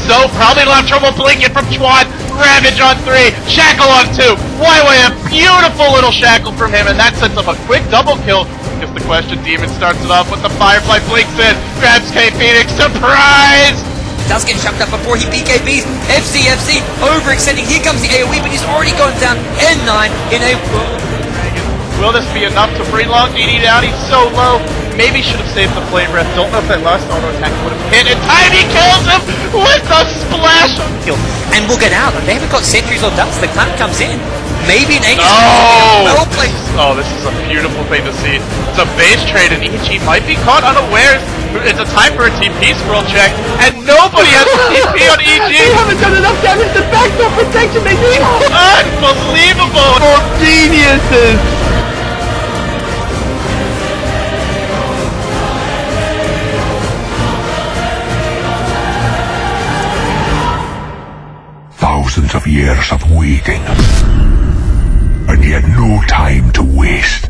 though. Probably don't have trouble blinking from G-1. Ravage on 3. Shackle on 2. Why, a beautiful little shackle from him, and that sets up a quick double kill. Guess the question, Demon starts it off with the Firefly blinks in. Grabs K Phoenix. Surprise! Does get shoved up before he BKBs. FC overextending. Here comes the AoE, but he's already gone down N9 in a Dragon. Will this be enough to bring LGD down? He's so low. Maybe should have saved the Flame Breath. Don't know if that last auto attack would have hit. And Tiny kills him with the splash on kill. And we'll get out. They haven't got sentries or dust. The clamp comes in. Maybe an Aegis. Oh! Well played. Oh, this is a beautiful thing to see. It's a base trade, and EG might be caught unawares. It's a time for a TP scroll check, and nobody has TP on EG! They haven't done enough damage to backdoor protection, they need help! Unbelievable! Oh, geniuses! Thousands of years of waiting, and yet no time to waste.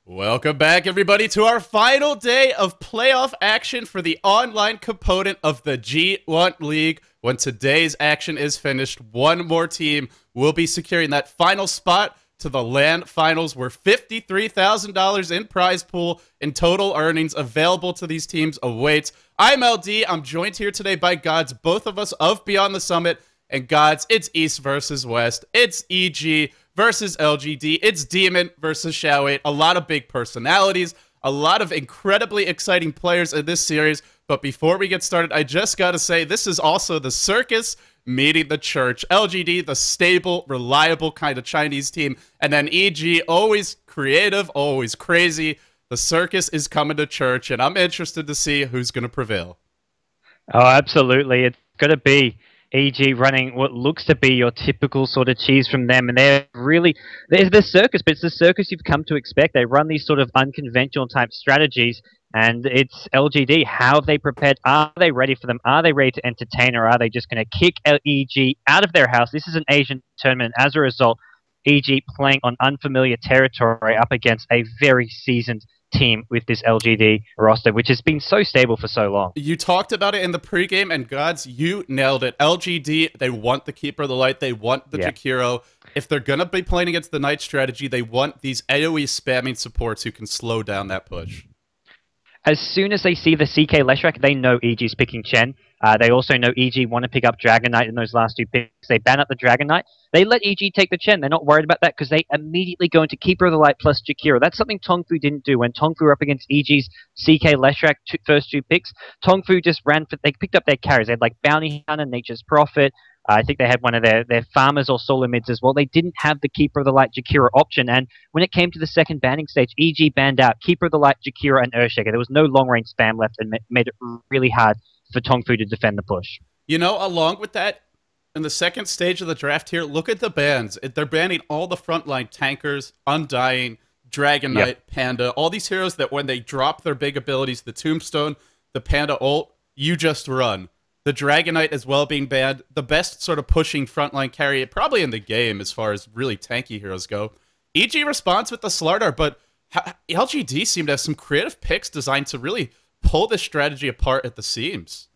Welcome back, everybody, to our final day of playoff action for the online component of the G1 League. When today's action is finished, one more team will be securing that final spot to the LAN Finals, where $53,000 in prize pool and total earnings available to these teams awaits. I'm LD. I'm joined here today by GoDz, both of us of Beyond the Summit. And GoDz, it's East versus West. It's EG versus LGD. It's Demon versus Shao8. A lot of big personalities, a lot of incredibly exciting players in this series. But before we get started, I just got to say, this is also the circus meeting the church. LGD, the stable, reliable kind of Chinese team. And then EG, always creative, always crazy. The circus is coming to church, and I'm interested to see who's going to prevail. Oh, absolutely. It's going to be EG running what looks to be your typical sort of cheese from them, and they're the circus, but it's the circus you've come to expect. They run these sort of unconventional type strategies, and it's LGD. How have they prepared? Are they ready for them? Are they ready to entertain, or are they just going to kick EG out of their house? This is an Asian tournament. As a result, EG playing on unfamiliar territory up against a very seasoned team with this LGD roster, which has been so stable for so long. You talked about it in the pregame, and GoDz, you nailed it. LGD, they want the Keeper of the Light, they want the Jakiro. If they're going to be playing against the Knight strategy, they want these AoE spamming supports who can slow down that push. As soon as they see the CK Leshrac, they know EG's picking Chen. They also know EG want to pick up Dragon Knight in those last two picks. They ban up the Dragon Knight. They let EG take the Chen. They're not worried about that because they immediately go into Keeper of the Light plus Jakiro. That's something Tongfu didn't do. When Tongfu were up against EG's CK Leshrac first two picks, Tongfu just ran for... They picked up their carries. They had like Bounty Hunter, Nature's Prophet. I think they had one of their farmers or solo mids as well. They didn't have the Keeper of the Light Jakiro option, and when it came to the second banning stage, EG banned out Keeper of the Light, Jakiro, and Earthshaker. There was no long-range spam left, and made it really hard for Tongfu to defend the push. You know, along with that, in the second stage of the draft here, look at the bans. They're banning all the frontline tankers, Undying, Dragon Knight, Panda, all these heroes that when they drop their big abilities, the Tombstone, the Panda ult, you just run. The Dragon Knight as well being banned. The best sort of pushing frontline carry probably in the game as far as really tanky heroes go. EG responds with the Slardar, but LGD seem to have some creative picks designed to really pull this strategy apart at the seams.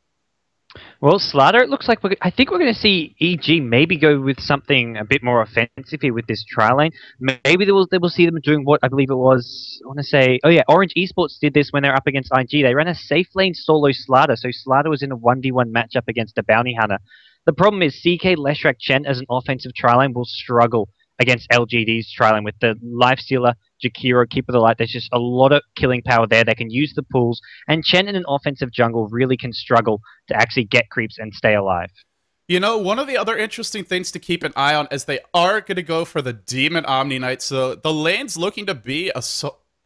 Well, Slardar, it looks like I think we're going to see EG maybe go with something a bit more offensive here with this trial lane. Maybe they will see them doing what I believe it was, I want to say, oh yeah, Orange Esports did this when they're up against IG. They ran a safe lane solo Slardar, so Slardar was in a 1v1 matchup against a Bounty Hunter. The problem is CK Leshrac Chen as an offensive trial lane will struggle against LGD's trial lane with the Lifestealer, Jakiro, Keeper of the Light. There's just a lot of killing power there. They can use the pools, and Chen in an offensive jungle really can struggle to actually get creeps and stay alive. You know, one of the other interesting things to keep an eye on is they are going to go for the Demon Omni Knight, so the lane's looking to be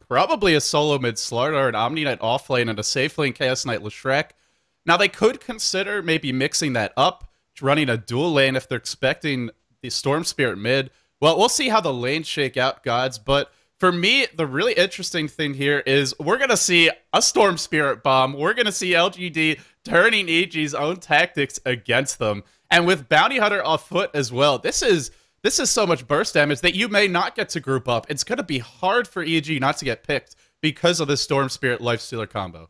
probably a solo mid Slardar, an Omni Knight off lane, and a safe lane Chaos Knight Leshrac. Now, they could consider maybe mixing that up, running a dual lane if they're expecting the Storm Spirit mid. Well, we'll see how the lanes shake out, GoDz, but for me, the really interesting thing here is we're going to see a Storm Spirit bomb. We're going to see LGD turning EG's own tactics against them. And with Bounty Hunter off foot as well, this is so much burst damage that you may not get to group up. It's going to be hard for EG not to get picked because of the Storm Spirit Lifestealer combo.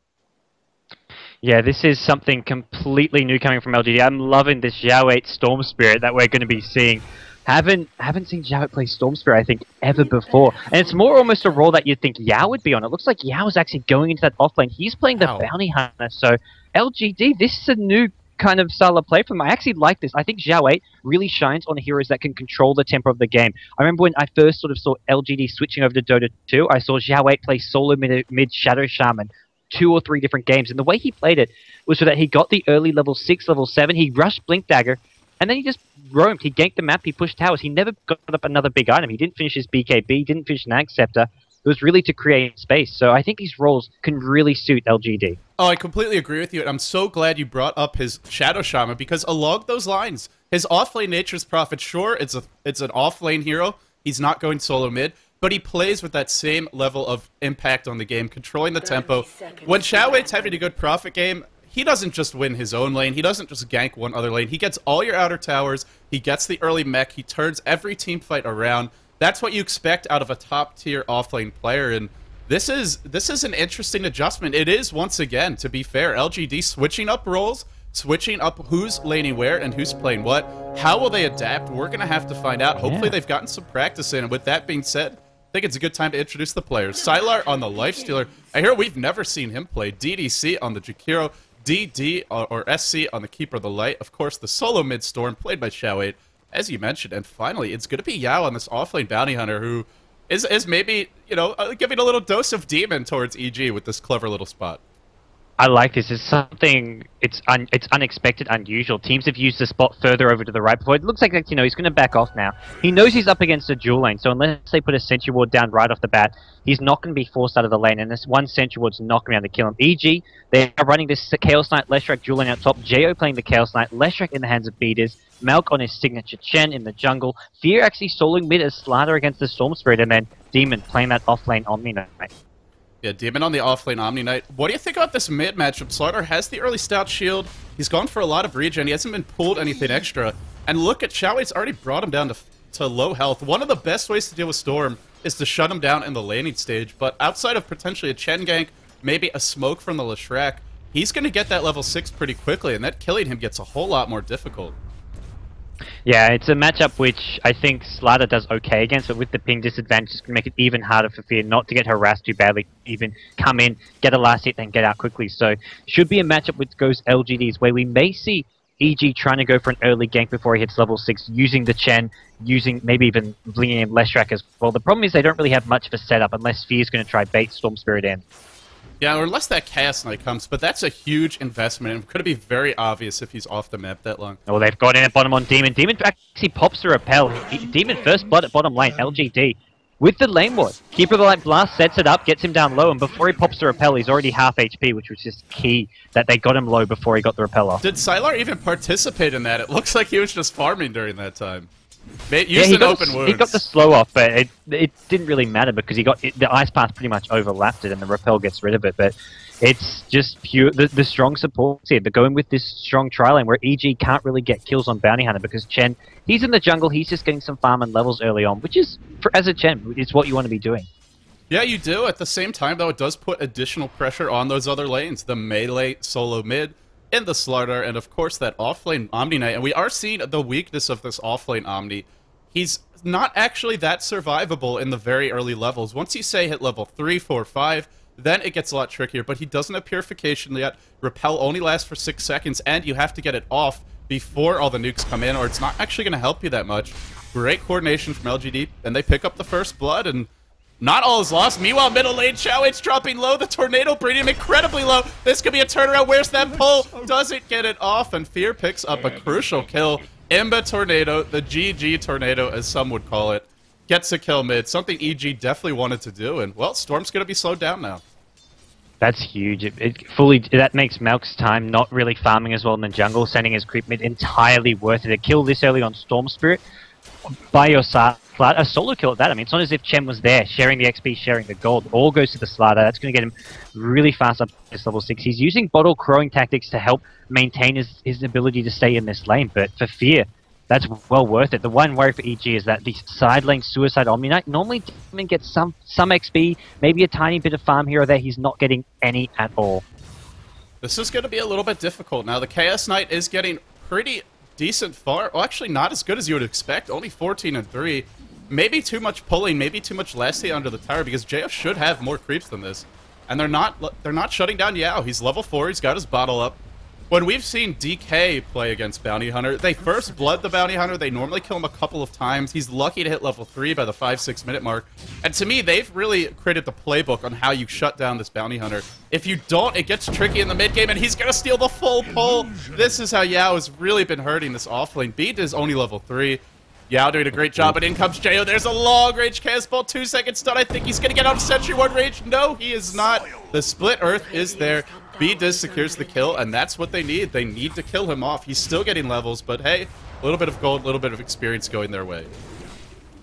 Yeah, this is something completely new coming from LGD. I'm loving this Zhao 8 Storm Spirit that we're going to be seeing. Haven't seen Zhao 8 play Storm Spirit, I think, ever before. And it's more almost a role that you'd think Yao would be on. It looks like Yao is actually going into that offlane. He's playing the Bounty Hunter. So LGD, this is a new kind of style of play from him. I actually like this. I think Zhao 8 really shines on heroes that can control the tempo of the game. I remember when I first sort of saw LGD switching over to Dota 2, I saw Zhao 8 play solo mid Shadow Shaman 2 or 3 different games. And the way he played it was so that he got the early level 6, level 7, he rushed Blink Dagger, and then he just roamed. He ganked the map, he pushed towers. He never got up another big item. He didn't finish his BKB, didn't finish an Ag Scepter. It was really to create space. So I think these roles can really suit LGD. Oh, I completely agree with you, and I'm so glad you brought up his Shadow Shaman, because along those lines, his offlane Nature's Prophet, sure, it's an offlane hero. He's not going solo mid, but he plays with that same level of impact on the game, controlling the tempo. When Zhao 8's having a good Prophet game, he doesn't just win his own lane, he doesn't just gank one other lane, he gets all your outer towers, he gets the early mech, he turns every team fight around. That's what you expect out of a top-tier offlane player, and this is an interesting adjustment. It is, once again, to be fair, LGD switching up roles, switching up who's laning where and who's playing what. How will they adapt? We're going to have to find out. Hopefully they've gotten some practice in, and with that being said, I think it's a good time to introduce the players. Sylar on the Lifestealer. I hear we've never seen him play. DDC on the Jakiro, DD or SC on the Keeper of the Light. Of course, the solo mid-storm played by Zhao 8, as you mentioned. And finally, it's going to be Yao on this offlane Bounty Hunter, who is maybe, you know, giving a little dose of demon towards EG with this clever little spot. I like this. It's something, it's unexpected, unusual. Teams have used the spot further over to the right before. It looks like, you know, he's going to back off now. He knows he's up against a dual lane, so unless they put a sentry ward down right off the bat, he's not going to be forced out of the lane, and this one sentry ward's not going to be able to kill him. EG, they are running this Chaos Knight, Leshrac dual lane out top, Jo playing the Chaos Knight, Leshrac in the hands of Beaters, Malk on his signature Chen in the jungle, Fear actually soloing mid as Slider against the Storm Spirit, and then Demon playing that offlane Omni Knight. Yeah, Demon on the offlane Omni Knight. What do you think about this mid matchup? Slider has the early stout shield. He's gone for a lot of regen. He hasn't been pulled anything extra. And look at Zhao 8's already brought him down to low health. One of the best ways to deal with Storm is to shut him down in the laning stage. But outside of potentially a Chen gank, maybe a smoke from the Leshrac, he's going to get that level 6 pretty quickly, and that killing him gets a whole lot more difficult. Yeah, it's a matchup which I think Slider does okay against, but with the ping disadvantage, it's going to make it even harder for Fear not to get harassed too badly, even come in, get a last hit, then get out quickly. So, should be a matchup which goes LGD's way. We may see EG trying to go for an early gank before he hits level 6, using the Chen, using maybe even blinging in Leshrac as well. The problem is they don't really have much of a setup unless Fear's going to try bait Storm Spirit in. Yeah, or unless that Chaos Knight comes, but that's a huge investment, and could be very obvious if he's off the map that long. Oh, they've got in at bottom on Demon. Demon actually pops the repel. Demon first blood at bottom lane, LGD. With the lane ward, Keeper of the Light Blast sets it up, gets him down low, and before he pops the repel, he's already half HP, which was just key, that they got him low before he got the repel off. Did Sylar even participate in that? It looks like he was just farming during that time. Wounds. He got the slow off, but it didn't really matter because he got the ice path pretty much overlapped it, and the repel gets rid of it. But it's just pure the strong support here. They're going with this strong tri lane where EG can't really get kills on Bounty Hunter because Chen, he's in the jungle, he's just getting some farm and levels early on, which is as a Chen, it's what you want to be doing. Yeah, you do. At the same time, though, it does put additional pressure on those other lanes, the melee solo mid, and the Slider, and of course that offlane Omni Knight. And we are seeing the weakness of this offlane Omni. He's not actually that survivable in the very early levels. Once you say hit level 3, 4, 5, then it gets a lot trickier, but he doesn't have Purification yet. Repel only lasts for 6 seconds, and you have to get it off before all the nukes come in, or it's not actually going to help you that much. Great coordination from LGD, and they pick up the first blood, and not all is lost. Meanwhile, middle lane, Zhao 8's dropping low. The Tornado bringing him incredibly low. This could be a turnaround. Where's that pull? Doesn't get it off, and Fear picks up a crucial kill. Imba Tornado, the GG Tornado, as some would call it, gets a kill mid. Something EG definitely wanted to do, and, well, Storm's going to be slowed down now. That's huge. That makes Malk's time not really farming as well in the jungle, sending his creep mid entirely worth it. A kill this early on Storm Spirit by your side, a solo kill at that. I mean, it's not as if Chen was there, sharing the XP, sharing the gold. All goes to the Slider. That's going to get him really fast up to level 6. He's using bottle crowing tactics to help maintain his ability to stay in this lane, but for Fear, that's well worth it. The one worry for EG is that the side lane Suicide Omni Knight, normally Demon gets some XP, maybe a tiny bit of farm here or there. He's not getting any at all. This is going to be a little bit difficult. Now, the Chaos Knight is getting pretty decent farm. Well, actually, not as good as you would expect. Only 14 and 3. Maybe too much pulling, maybe too much last hit under the tower, because JF should have more creeps than this. And they're not shutting down Yao. He's level 4. He's got his bottle up. When we've seen DK play against Bounty Hunter, they first blood the Bounty Hunter. They normally kill him a couple of times. He's lucky to hit level 3 by the 5-6 minute mark. And to me, they've really created the playbook on how you shut down this Bounty Hunter. If you don't, it gets tricky in the mid game, and he's going to steal the full pull. This is how Yao has really been hurting this offlane. Beat is only level 3. Yao doing a great job, but in comes Jo. There's a long-range Chaos Ball, 2-second stun. I think he's going to get out of Sentry Ward range. No, he is not. The Split Earth is there. GoDz secures the kill, and that's what they need. They need to kill him off. He's still getting levels, but hey, a little bit of gold, a little bit of experience going their way.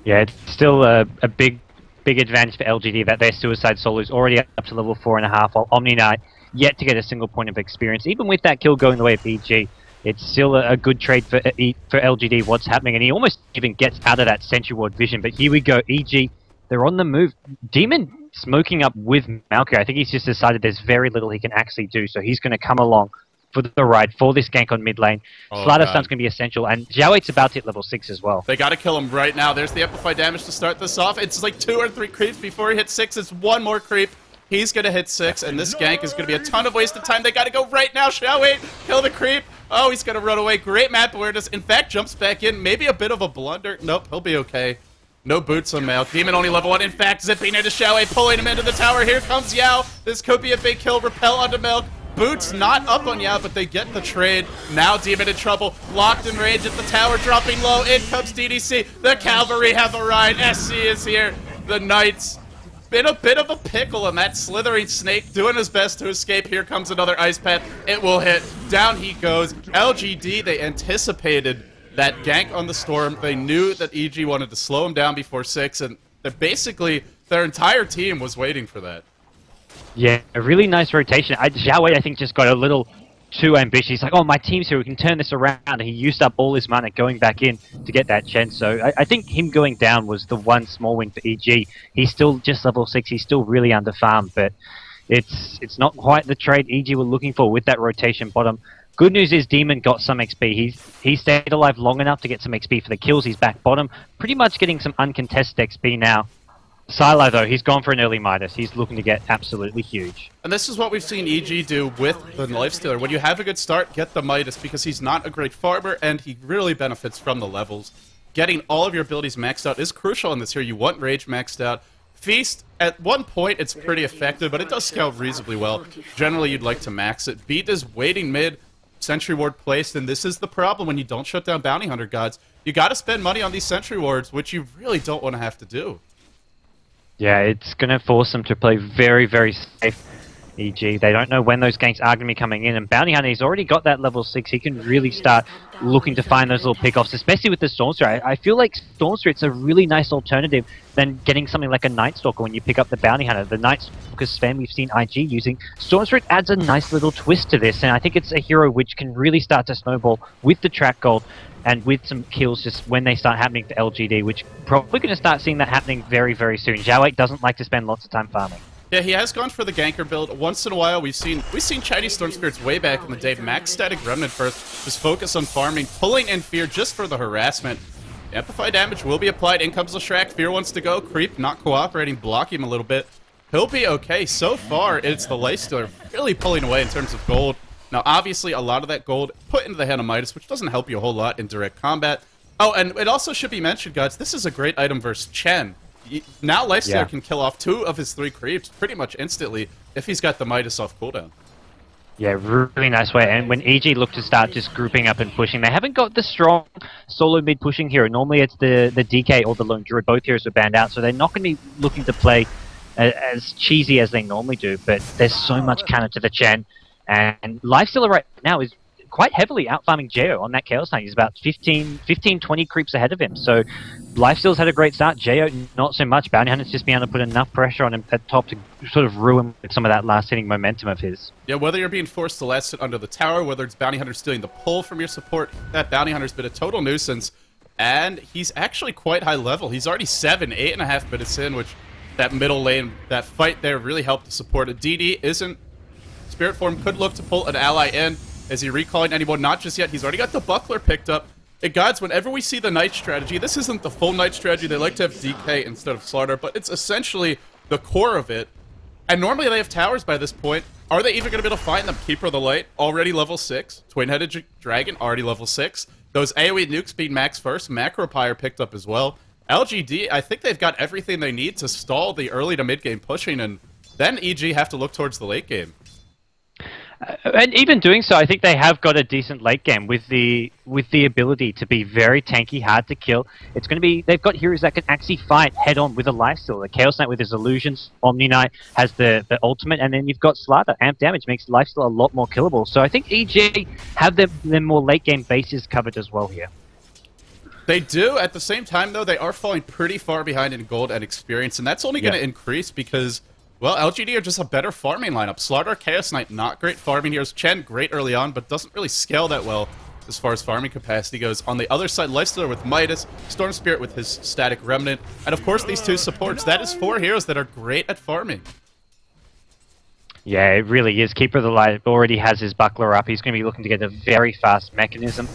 Yeah, it's still a big advantage for LGD that their Suicide Soul is already up to level 4.5, while Omni Knight yet to get a single point of experience. Even with that kill going the way of EG, it's still a good trade for LGD, what's happening, and he almost even gets out of that Sentry Ward vision. But here we go, EG, they're on the move. Demon smoking up with Malky. I think he's just decided there's very little he can actually do, so he's going to come along for the ride for this gank on mid lane. Slider Stun's going to be essential, and Xiao8's about to hit level 6 as well. They got to kill him right now. There's the amplified damage to start this off. It's like 2 or 3 creeps before he hits 6. It's one more creep. He's going to hit 6, and this gank is going to be a ton of wasted time. They got to go right now. Xiao8, kill the creep. Oh, he's going to run away. Great map awareness. In fact, jumps back in. Maybe a bit of a blunder. Nope, he'll be okay. No boots on Malk. Demon only level 1. In fact, zipping into Xiao8, pulling him into the tower. Here comes Yao. This could be a big kill. Repel onto Malk. Boots not up on Yao, but they get the trade. Now Demon in trouble. Locked in range at the tower, dropping low. In comes DDC. The Cavalry have arrived. SC is here. The Knights in a bit of a pickle, and that slithering snake doing his best to escape. Here comes another ice path. It will hit. Down he goes. LGD, they anticipated that gank on the Storm. They knew that EG wanted to slow him down before 6, and that basically their entire team was waiting for that. Yeah, a really nice rotation. Xiao8, I think, just got a little too ambitious. He's like, oh, my team's here, we can turn this around. And he used up all his mana going back in to get that Chen. So I think him going down was the one small win for EG. He's still just level 6. He's still really underfarmed, but it's not quite the trade EG were looking for with that rotation bottom. Good news is Demon got some XP. He stayed alive long enough to get some XP for the kills. He's back bottom, pretty much getting some uncontested XP now. Silo, though, he's gone for an early Midas. He's looking to get absolutely huge. And this is what we've seen EG do with the Lifestealer. When you have a good start, get the Midas, because he's not a great farmer, and he really benefits from the levels. Getting all of your abilities maxed out is crucial in this here. You want Rage maxed out. Feast, at one point, it's pretty effective, but it does scale reasonably well. Generally, you'd like to max it. Beat is waiting mid, Sentry Ward placed, and this is the problem when you don't shut down Bounty Hunter gods. You got to spend money on these Sentry Wards, which you really don't want to have to do. Yeah, it's going to force them to play very, very safe. EG, they don't know when those ganks are going to be coming in, and Bounty Hunter, he's already got that level 6. He can really start looking to find those little pickoffs, especially with the Stormstreet. I feel like Stormstreet's a really nice alternative than getting something like a Night Stalker when you pick up the Bounty Hunter. The Night Stalker spam we've seen IG using, Stormstreet adds a nice little twist to this, and I think it's a hero which can really start to snowball with the track gold and with some kills just when they start happening for LGD, which probably going to start seeing that happening very, very soon. Xiao8 doesn't like to spend lots of time farming. Yeah, he has gone for the ganker build. Once in a while, we've seen Chinese Storm Spirits way back in the day. Max Static Remnant first, just focus on farming, pulling in Fear just for the harassment. Amplified damage will be applied. In comes the Shrek. Fear wants to go. Creep not cooperating, blocking him a little bit. He'll be okay. So far, it's the Lifestealer really pulling away in terms of gold. Now, obviously, a lot of that gold put into the hand of Midas, which doesn't help you a whole lot in direct combat. Oh, and it also should be mentioned, guys, this is a great item versus Chen. Now Lifestealer can kill off 2 of his 3 creeps pretty much instantly if he's got the Midas off cooldown. Yeah, really nice way. And when EG look to start just grouping up and pushing, they haven't got the strong solo mid pushing hero. Normally it's the DK or the Lone Druid. Both heroes are banned out, so they're not going to be looking to play as cheesy as they normally do. But there's so much counter to the Chen. And Lifestealer right now is quite heavily out-farming Geo on that Chaos Knight. He's about 15, 20 creeps ahead of him. So Lifesteal's had a great start. Geo, not so much. Bounty Hunter's just been able to put enough pressure on him at top to sort of ruin some of that last-hitting momentum of his. Yeah, whether you're being forced to last sit under the tower, whether it's Bounty Hunter stealing the pull from your support, that Bounty Hunter's been a total nuisance. And he's actually quite high level. He's already 8.5 minutes in, which that middle lane, that fight there really helped to support it. DD isn't. Spirit Form could look to pull an ally in. Is he recalling anyone? Not just yet. He's already got the Buckler picked up. And guys, whenever we see the Knight strategy, this isn't the full Knight strategy. They like to have DK instead of Slaughter, but it's essentially the core of it. And normally they have towers by this point. Are they even going to be able to find them? Keeper of the Light, already level 6. Twin-Headed Dragon, already level 6. Those AoE nukes being max first. Macropyre picked up as well. LGD, I think they've got everything they need to stall the early to mid-game pushing, and then EG have to look towards the late game. And even doing so, I think they have got a decent late game with the ability to be very tanky, hard to kill. It's going to be, they've got heroes that can actually fight head on with a lifesteal. The Chaos Knight with his illusions, Omni Knight has the ultimate, and then you've got Slaughter. Amp damage makes lifesteal a lot more killable. So I think EG have their more late game bases covered as well here. They do. At the same time, though, they are falling pretty far behind in gold and experience, and that's only going to increase because, well, LGD are just a better farming lineup. Slaughter, Chaos Knight, not great farming heroes. Chen, great early on, but doesn't really scale that well as far as farming capacity goes. On the other side, Lifestealer with Midas, Storm Spirit with his Static Remnant, and of course these two supports. That is 4 heroes that are great at farming. Yeah, it really is. Keeper of the Light already has his Buckler up. He's going to be looking to get a very fast mechanism.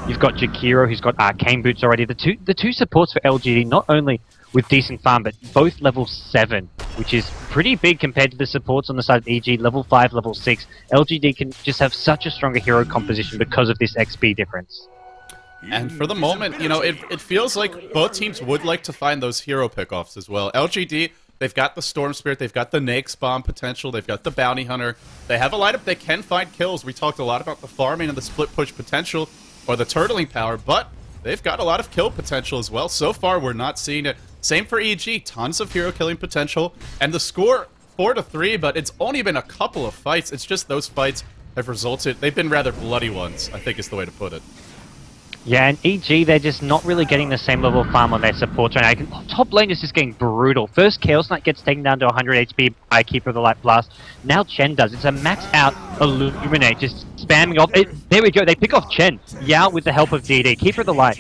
You've got Jakiro, who's got Arcane Boots already. The two supports for LGD, not only with decent farm, but both level 7, which is pretty big compared to the supports on the side of EG, level 5, level 6. LGD can just have such a stronger hero composition because of this XP difference. And for the moment, you know, it feels like both teams would like to find those hero pickoffs as well. LGD, they've got the Storm Spirit, they've got the Nake's Bomb potential, they've got the Bounty Hunter. They have a lineup that can find kills. We talked a lot about the farming and the split push potential, or the turtling power, but they've got a lot of kill potential as well. So far, we're not seeing it. Same for EG, tons of hero killing potential, and the score 4-3, but it's only been a couple of fights. It's just those fights have resulted, they've been rather bloody ones, I think is the way to put it. Yeah, and EG, they're just not really getting the same level of farm on their supports right now. Top lane is just getting brutal. First, Chaos Knight gets taken down to 100 HP by Keeper of the Light Blast. Now Chen does. It's a max out Illuminate, just spamming off. There we go, they pick off Chen. Yao with the help of DD. Keeper of the Light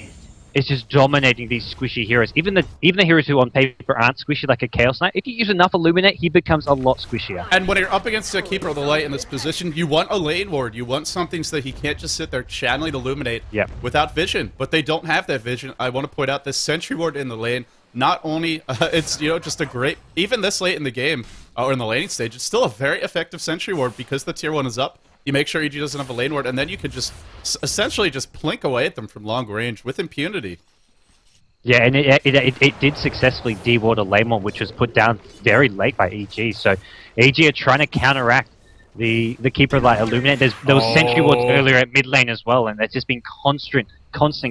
is just dominating these squishy heroes. Even the heroes who on paper aren't squishy like a Chaos Knight, if you use enough Illuminate, he becomes a lot squishier. And when you're up against a Keeper of the Light in this position, you want a lane ward. You want something so that he can't just sit there channeling Illuminate without vision. But they don't have that vision. I want to point out this Sentry Ward in the lane. Not only, it's, you know, just a great, even this late in the game, or in the laning stage, it's still a very effective Sentry Ward because the tier 1 is up. You make sure EG doesn't have a lane ward, and then you can just essentially just plink away at them from long range with impunity. Yeah, and it did successfully de-ward a lane ward, which was put down very late by EG. So EG are trying to counteract the Keeper of the Light Illuminate. There was Sentry Wards earlier at mid lane as well, and there's just been constant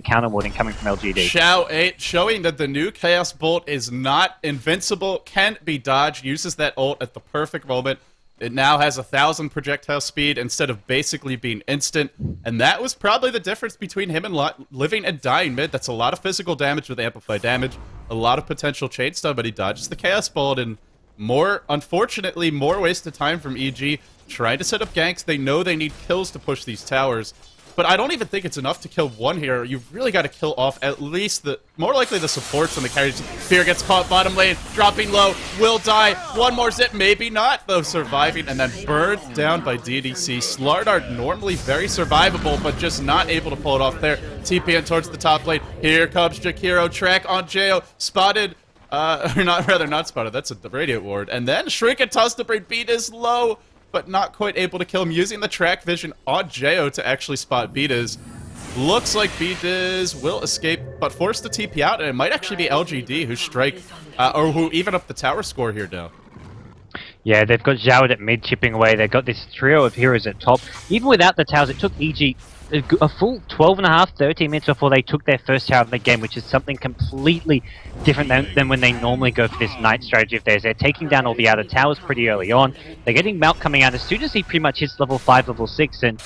counter warding coming from LGD. Shao 8 showing that the new Chaos Bolt is not invincible, can be dodged, uses that ult at the perfect moment. It now has 1,000 projectile speed instead of basically being instant. And that was probably the difference between him and living and dying mid. That's a lot of physical damage with amplified damage. A lot of potential chain stun, but he dodges the Chaos Bolt. And unfortunately, more wasted time from EG. Trying to set up ganks. They know they need kills to push these towers. But I don't even think it's enough to kill one hero. You've really got to kill off at least more likely the supports and the carries. Fear gets caught bottom lane, dropping low, will die. One more zip, maybe not, though surviving, and then burned down by DDC. Slardart normally very survivable, but just not able to pull it off there. TPing towards the top lane. Here comes Jakiro, track on Geo, spotted. Or not spotted, that's a Radiant Ward. And then Shrink and toss to bring Beat is low, but not quite able to kill him, using the track vision on Geo to actually spot Beatiz. Looks like Beatiz will escape, but forced to TP out, and it might actually be LGD who strike, or who even up the tower score here now. Yeah, they've got Zhao at mid chipping away. They've got this trio of heroes at top. Even without the towers, it took EG a full 12.5, 13 minutes before they took their first tower of the game, which is something completely different than when they normally go for this Knight strategy of theirs. They're taking down all the outer towers pretty early on. They're getting Melt coming out as soon as he pretty much hits level 5, level 6, and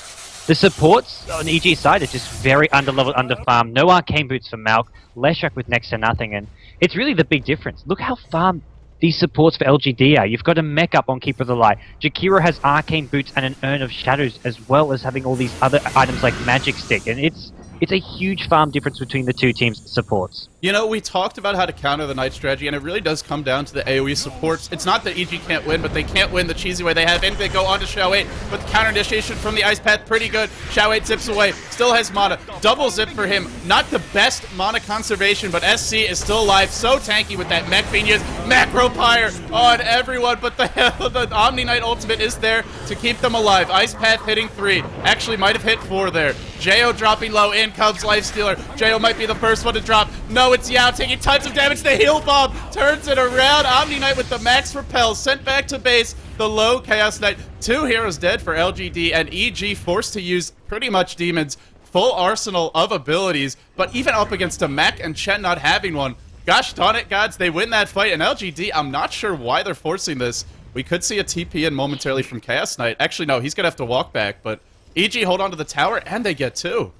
The supports on EG's side are just very underleveled, underfarmed. No arcane boots for Malk, Leshrac with next to nothing, and it's really the big difference. Look how farmed these supports for LGD are. You've got a mech up on Keeper of the Light. Jakiro has arcane boots and an Urn of Shadows, as well as having all these other items like Magic Stick, and it's a huge farm difference between the two teams' supports. You know, we talked about how to counter the Knight strategy, and it really does come down to the AoE supports. It's not that EG can't win, but they can't win the cheesy way. They have in, they go on to Xiao8, but the counter initiation from the Ice Path, pretty good. Xiao8 zips away, still has mana. Double zip for him. Not the best mana conservation, but SC is still alive. So tanky with that mech being used. Macro Pyre on everyone, but the Omni Knight ultimate is there to keep them alive. Ice Path hitting 3. Actually, might have hit 4 there. Jo dropping low, in comes Lifestealer. Jo might be the first one to drop. No, it's Yao taking tons of damage. The heal bomb turns it around. Omni Knight with the max repel, sent back to base. The low Chaos Knight. 2 heroes dead for LGD, and EG forced to use pretty much demons. Full arsenal of abilities, but even up against a mech and Chen not having one. Gosh darn it, gods, they win that fight. And LGD, I'm not sure why they're forcing this. We could see a TP in momentarily from Chaos Knight. Actually, no, he's going to have to walk back, but EG hold on to the tower, and they get 2.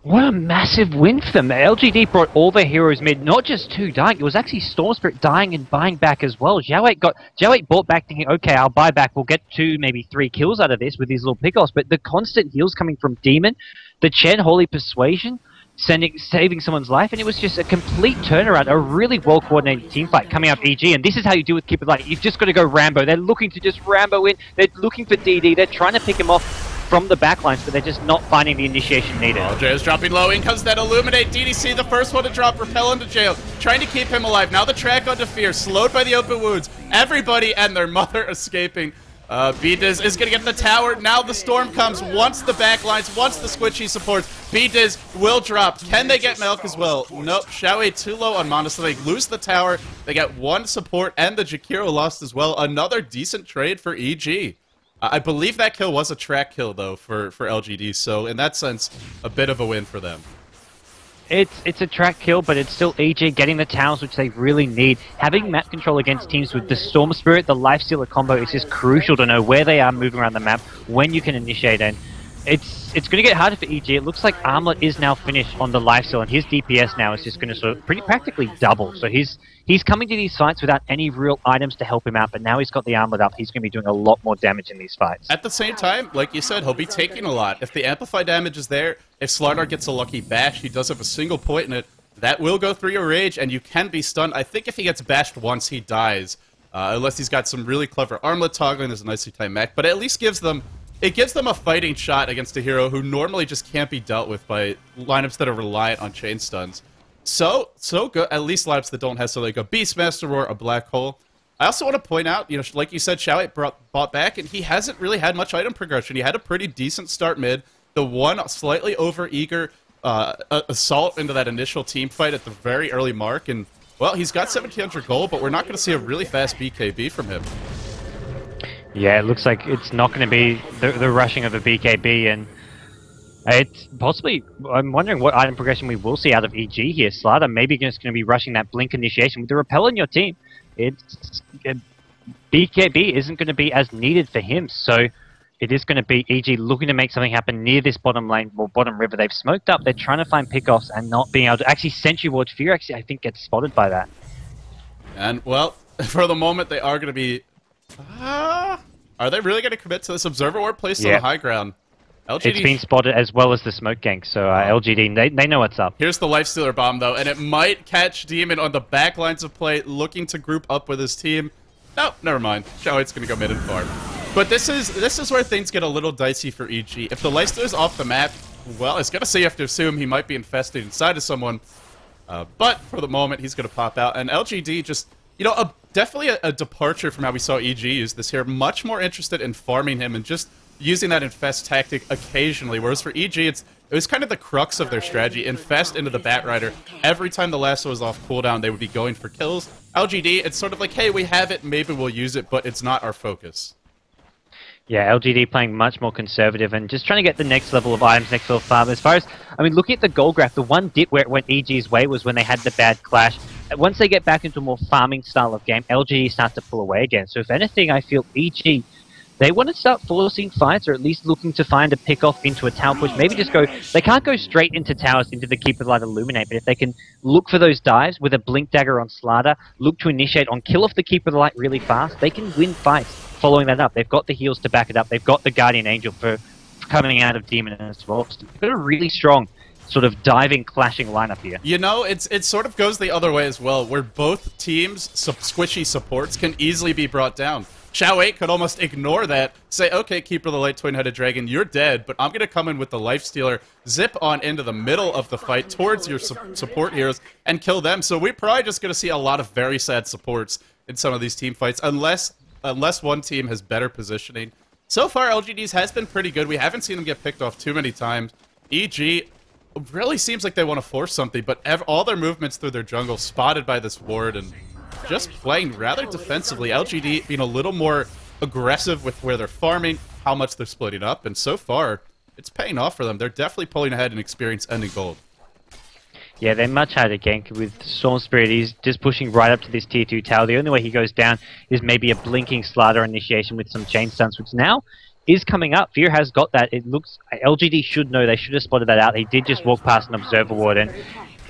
What a massive win for them. LGD brought all their heroes mid, not just 2 dying, it was actually Storm Spirit dying and buying back as well. Xiao8 bought back thinking, okay, I'll buy back, we'll get 2, maybe 3 kills out of this with these little pickoffs, but the constant heals coming from Demon, the Chen Holy Persuasion, saving someone's life, and it was just a complete turnaround, a really well-coordinated team fight coming up EG, and this is how you do with Keeper Light. You've just got to go Rambo. They're looking to just Rambo in, they're looking for DD, they're trying to pick him off from the backlines, but they're just not finding the initiation needed. Oh, Jail's dropping low. In comes that Illuminate. DDC, the first one to drop. Repel into Jail. Trying to keep him alive. Now the track onto Fear. Slowed by the open wounds. Everybody and their mother escaping. GoDz is going to get the tower. Now the storm comes. Once the backlines, once the squishy supports, GoDz will drop. Can they get Milk as well? Nope. Xiao8 too low on mana, so they lose the tower. They get 1 support, and the Jakiro lost as well. Another decent trade for EG. I believe that kill was a track kill, though, for LGD, so in that sense, a bit of a win for them. It's a track kill, but it's still EG getting the towers, which they really need. Having map control against teams with the Storm Spirit, the Lifestealer combo is just crucial to know where they are moving around the map, when you can initiate, and it's going to get harder for EG. It looks like Armlet is now finished on the Lifesteal, and his DPS now is just going to sort of pretty practically double. So he's coming to these fights without any real items to help him out, but now he's got the Armlet up, he's going to be doing a lot more damage in these fights. At the same time, like you said, he'll be taking a lot. If the Amplify damage is there, if Slardar gets a lucky bash, he does have a single point in it, that will go through your rage, and you can be stunned. I think if he gets bashed once, he dies. Unless he's got some really clever Armlet toggling, there's a nicely timed mech, but at least gives them a fighting shot against a hero who normally just can't be dealt with by lineups that are reliant on chain stuns. So good. At least lineups that don't have so like a Beastmaster Roar, a Black Hole. I also want to point out, you know, like you said, Xiao8 bought back, and he hasn't really had much item progression. He had a pretty decent start mid. The one slightly over-eager assault into that initial team fight at the very early mark, and, well, he's got 1700 gold, but we're not going to see a really fast BKB from him. Yeah, it looks like it's not going to be the rushing of a BKB, and it's possibly, I'm wondering what item progression we will see out of EG here. Slardar maybe just going to be rushing that Blink initiation. With the Repel in your team, BKB isn't going to be as needed for him, so it is going to be EG looking to make something happen near this bottom lane, or bottom river. They've smoked up, they're trying to find pickoffs and not being able to actually Sentry Ward. Fear actually, I think, gets spotted by that. And, well, for the moment, they are going to be... are they really going to commit to this Observer Ward placed on the high ground? LGD... It's been spotted as well as the smoke gank, so LGD, they know what's up. Here's the Lifestealer bomb, though, and it might catch Demon on the back lines of play, looking to group up with his team. No, never mind. Xiao8's going to go mid and farm. But this is where things get a little dicey for EG. If the Lifestealer's off the map, well, it's going to say you have to assume he might be infested inside of someone. But for the moment, he's going to pop out. And LGD just, you know, definitely a departure from how we saw EG use this here. Much more interested in farming him and just using that infest tactic occasionally. Whereas for EG, it was kind of the crux of their strategy. Infest into the Batrider. Every time the lasso was off cooldown, they would be going for kills. LGD, it's sort of like, hey, we have it, maybe we'll use it, but it's not our focus. Yeah, LGD playing much more conservative and just trying to get the next level of items, next level of farm. As far as, I mean, looking at the gold graph, the one dip where it went EG's way was when they had the bad clash. Once they get back into a more farming style of game, LGD starts to pull away again. So if anything, I feel EG they want to start forcing fights, or at least looking to find a pick-off into a tower push. Maybe just go... They can't go straight into towers, into the Keeper of the Light Illuminate, but if they can look for those dives with a Blink Dagger on Slardar, look to initiate on kill off the Keeper of the Light really fast, they can win fights following that up. They've got the heals to back it up. They've got the Guardian Angel for coming out of Demon as well. So they've got a really strong sort of diving, clashing lineup here. You know, it sort of goes the other way as well, where both teams' squishy supports can easily be brought down. Xiao 8 could almost ignore that, say, okay, Keeper of the Light, Twin-Headed Dragon, you're dead, but I'm going to come in with the Lifestealer, zip on into the middle of the fight towards your support heroes, and kill them. So we're probably just going to see a lot of very sad supports in some of these team fights, unless one team has better positioning. So far, LGD's has been pretty good. We haven't seen them get picked off too many times. EG really seems like they want to force something, but all their movements through their jungle spotted by this ward, and just playing rather defensively. LGD being a little more aggressive with where they're farming, how much they're splitting up, and so far, it's paying off for them. They're definitely pulling ahead in experience ending gold. Yeah, they're much harder to gank with Storm Spirit. He's just pushing right up to this tier 2 tower. The only way he goes down is maybe a blinking Slardar initiation with some chain stunts, which now is coming up. Fear has got that. It looks... LGD should know. They should have spotted that out. He did just walk past an Observer Ward, and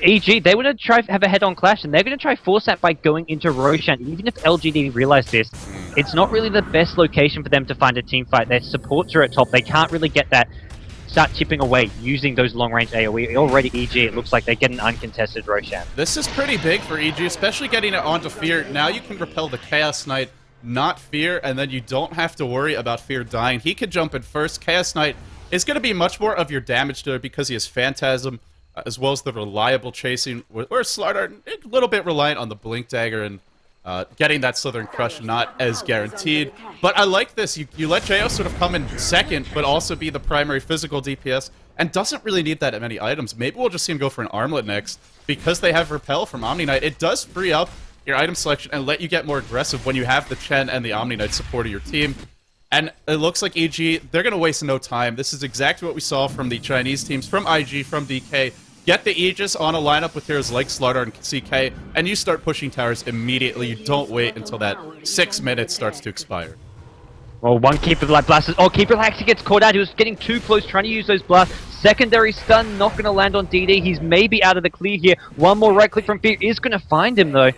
EG, they want to try have a head-on clash, and they're going to try force that by going into Roshan. Even if LGD realize this, it's not really the best location for them to find a team fight. Their supports are at top. They can't really get that... start chipping away using those long-range AoE. Already EG, it looks like they get an uncontested Roshan. This is pretty big for EG, especially getting it onto Fear. Now you can repel the Chaos Knight, not Fear, and then you don't have to worry about Fear dying. He could jump in first. Chaos Knight is going to be much more of your damage dealer because he has Phantasm, as well as the reliable chasing, where Slardar a little bit reliant on the Blink Dagger, and getting that Slithering Crush not as guaranteed. But I like this. You let Jo sort of come in second, but also be the primary physical DPS, and doesn't really need that many items. Maybe we'll just see him go for an Armlet next. Because they have Repel from Omni Knight, it does free up your item selection and let you get more aggressive when you have the Chen and the Omni Knight supporting your team. And it looks like EG, they're going to waste no time. This is exactly what we saw from the Chinese teams, from IG, from DK. Get the Aegis on a lineup with heroes like Slardar and CK, and you start pushing towers immediately. You don't wait until that 6 minutes starts to expire. Well, one Keeper of the Light blasters. Oh, Keeper of the Light actually gets caught out. He was getting too close, trying to use those blasts. Secondary stun, not going to land on DD. He's maybe out of the clear here. One more right click from Fear is going to find him, though.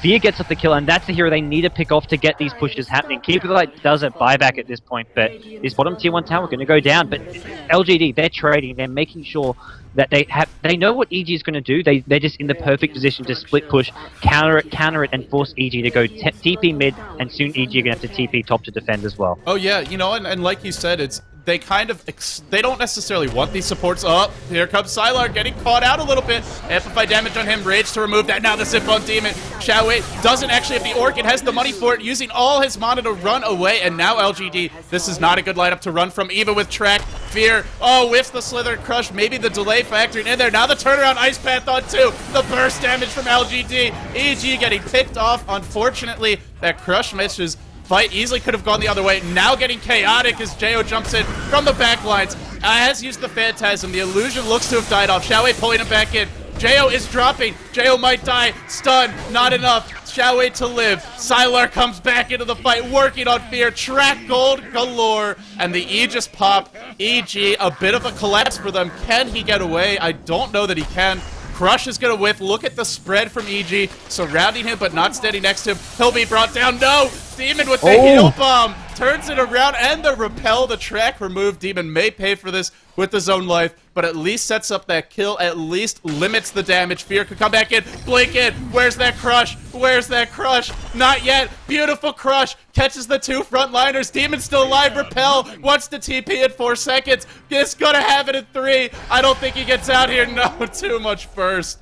Fear gets up the kill, and that's the hero they need to pick off to get these pushes happening. Keeper of the Light does it buyback at this point, but this bottom tier 1 tower going to go down. But LGD, they're trading. They're making sure that they know what EG is going to do. They're just in the perfect position to split push, counter it, and force EG to go TP mid, and soon EG are going to have to TP top to defend as well. Oh yeah, you know, and like you said, it's they kind of they don't necessarily want these supports up. Here comes Sylar getting caught out a little bit. Amplify damage on him, Rage to remove that. Now the zip on Demon. Xiao Wei doesn't actually have the Orchid, has the money for it, using all his mana to run away, and now LGD, this is not a good lineup to run from, even with Track. Fear, oh, whiffs the Slither Crush, maybe the delay factoring in there. Now the turnaround Ice Path on 2, the burst damage from LGD. EG getting picked off, unfortunately, that Crush misses. Fight easily could have gone the other way. Now getting chaotic as Jo jumps in from the back lines. Has used the Phantasm. The illusion looks to have died off. Xiao Wei pulling him back in. Jo is dropping. Jo might die. Stun. Not enough. Xiao Wei to live. Sylar comes back into the fight, working on Fear. Track gold galore. And the Aegis pop. EG, a bit of a collapse for them. Can he get away? I don't know that he can. Crush is going to whiff. Look at the spread from EG. Surrounding him, but not standing next to him. He'll be brought down. No! Demon with the heal bomb. Turns it around, and the repel, the track removed. Demon may pay for this with his own life, but at least sets up that kill, at least limits the damage. Fear could come back in. Blink in. Where's that Crush? Where's that Crush? Not yet. Beautiful Crush. Catches the 2 frontliners. Demon's still alive. Repel wants to TP in 4 seconds. Is gonna have it in 3. I don't think he gets out here. No, too much first.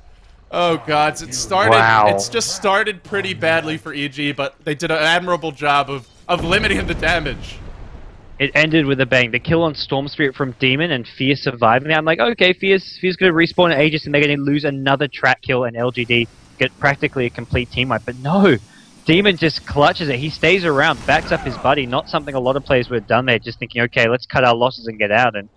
Oh gods, it started. Wow. It's just started pretty badly for EG, but they did an admirable job of limiting the damage. It ended with a bang. The kill on Storm Spirit from Demon and Fear surviving. I'm like, okay, Fear's going to respawn at Aegis, and they're going to lose another track kill, and LGD get practically a complete team wipe. But no, Demon just clutches it. He stays around, backs up his buddy. Not something a lot of players would have done there, just thinking, okay, let's cut our losses and get out. And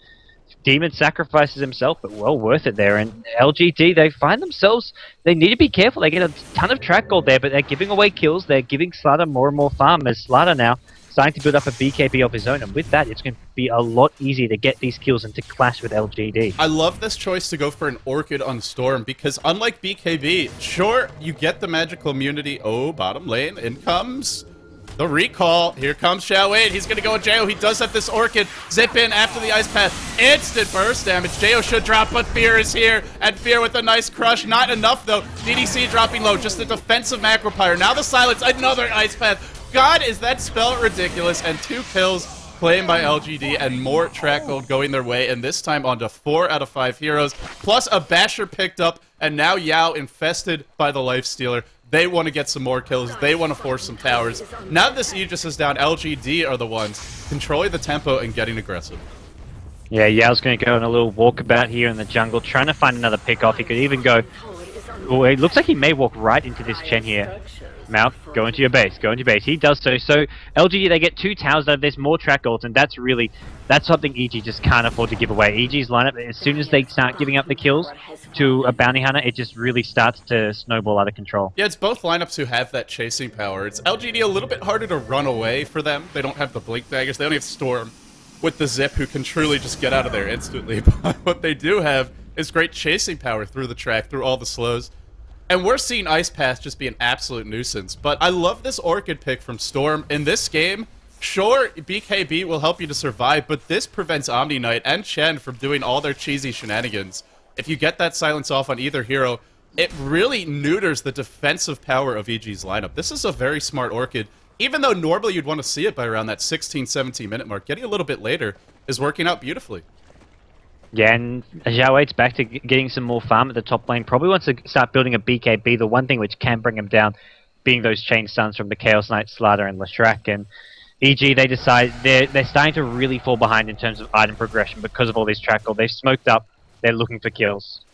Demon sacrifices himself, but well worth it there. And LGD, they find themselves, they need to be careful. They get a ton of track gold there, but they're giving away kills. They're giving Slardar more and more farm, as Slardar now starting to build up a BKB of his own, and with that, it's going to be a lot easier to get these kills and to clash with LGD. I love this choice to go for an Orchid on Storm, because unlike BKB, sure, you get the magical immunity. Oh, bottom lane, in comes the recall. Here comes Xiao Wei. He's going to go with Jo. He does have this Orchid. Zip in after the Ice Path. Instant burst damage. Jo should drop, but Fear is here. And Fear with a nice crush. Not enough, though. DDC dropping low. Just a defensive Macro Pyre. Now the Silence. Another Ice Path. God, is that spell ridiculous. And 2 kills claimed by LGD and more track gold going their way. And this time onto 4 out of 5 heroes. Plus a Basher picked up. And now Yao infested by the Lifestealer. They want to get some more kills. They want to force some towers. Now that this Aegis is down, LGD are the ones controlling the tempo and getting aggressive. Yeah, Yao's going to go on a little walkabout here in the jungle, trying to find another pick-off. He could even go... Well, it looks like he may walk right into this Chen here. Mouth, go into your base, go into your base. He does so. So, LGD, they get 2 towers out of this, more track golds, and that's something EG just can't afford to give away. EG's lineup, as soon as they start giving up the kills to a bounty hunter, it just really starts to snowball out of control. Yeah, it's both lineups who have that chasing power. It's LGD a little bit harder to run away for them. They don't have the Blink Daggers. They only have Storm with the Zip, who can truly just get out of there instantly. But what they do have is great chasing power through the track, through all the slows. And we're seeing Ice Path just be an absolute nuisance. But I love this Orchid pick from Storm. In this game, sure, BKB will help you to survive, but this prevents Omni Knight and Chen from doing all their cheesy shenanigans. If you get that silence off on either hero, it really neuters the defensive power of EG's lineup. This is a very smart Orchid. Even though normally you'd want to see it by around that 16, 17 minute mark, getting a little bit later is working out beautifully. Yeah, and Xiao Wei's back to getting some more farm at the top lane. Probably wants to start building a BKB, the one thing which can bring him down being those chain stuns from the Chaos Knight, Slardar, and Leshrac. And EG, they decide they're starting to really fall behind in terms of item progression because of all these track gold. They've smoked up, they're looking for kills.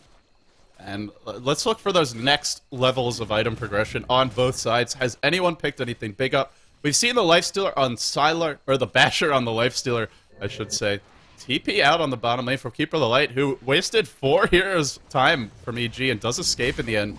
And let's look for those next levels of item progression on both sides. Has anyone picked anything big up? We've seen the Lifestealer on Sylar, or the Basher on the Lifestealer, I should say. TP out on the bottom lane for Keeper of the Light, who wasted 4 heroes' time from EG and does escape in the end.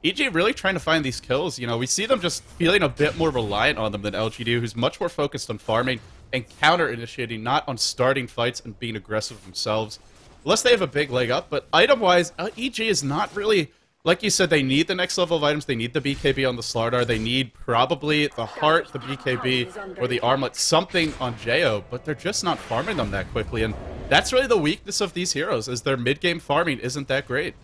EG really trying to find these kills. You know, we see them just feeling a bit more reliant on them than LGD, who's much more focused on farming and counter-initiating, not on starting fights and being aggressive themselves. Unless they have a big leg up, but item-wise, EG is not really... Like you said, they need the next level of items. They need the BKB on the Slardar. They need probably the Heart, the BKB, or the Armlet, something on Jo, but they're just not farming them that quickly. And that's really the weakness of these heroes, is their mid-game farming isn't that great.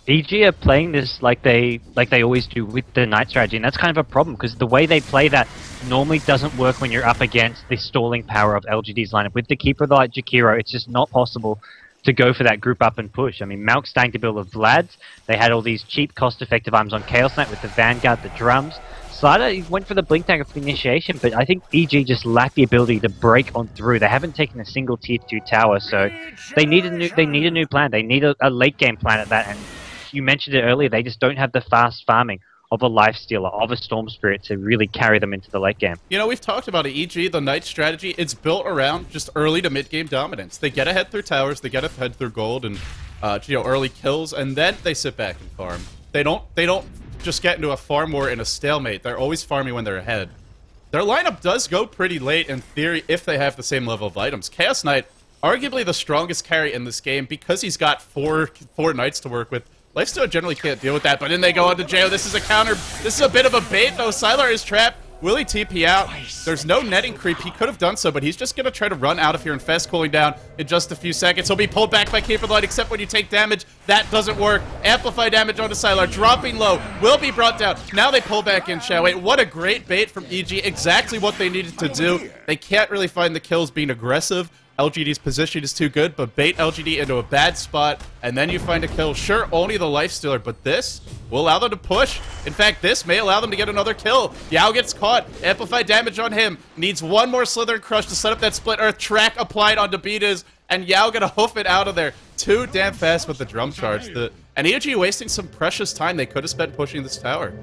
EG are playing this like they always do with the Knight strategy, and that's kind of a problem, because the way they play that normally doesn't work when you're up against the stalling power of LGD's lineup. With the Keeper of the Light Jakiro, it's just not possible to go for that group up and push. I mean, Malk's starting to build with Vlad's. They had all these cheap, cost-effective items on Chaos Knight with the Vanguard, the drums. Slardar went for the Blink Dagger for the initiation, but I think EG just lacked the ability to break on through. They haven't taken a single tier 2 tower, so they need a new plan. They need a late game plan at that, and you mentioned it earlier, they just don't have the fast farming of a Lifestealer, of a Storm Spirit to really carry them into the late game. You know, we've talked about it. EG, the Knight strategy, it's built around just early to mid-game dominance. They get ahead through towers, they get ahead through gold and early kills, and then they sit back and farm. They don't just get into a farm war in a stalemate. They're always farming when they're ahead. Their lineup does go pretty late in theory if they have the same level of items. Chaos Knight, arguably the strongest carry in this game because he's got four Knights to work with. Lifestealer generally can't deal with that, but then they go onto Jo. This is a counter. This is a bit of a bait, though. Sylar is trapped. Will he TP out? There's no netting creep. He could have done so, but he's just going to try to run out of here and Fest cooling down in just a few seconds. He'll be pulled back by Keeper of the Light, except when you take damage. That doesn't work. Amplify damage onto Sylar. Dropping low. Will be brought down. Now they pull back in, Xiao Wei. What a great bait from EG. Exactly what they needed to do. They can't really find the kills being aggressive. LGD's position is too good, but bait LGD into a bad spot, and then you find a kill. Sure, only the Lifestealer, but this will allow them to push. In fact, this may allow them to get another kill. Yao gets caught. Amplified damage on him. Needs one more Slither and Crush to set up that Split Earth. Track applied onto Beataz, and Yao gonna hoof it out of there. Too damn fast with the drum charge. And EG wasting some precious time they could have spent pushing this tower.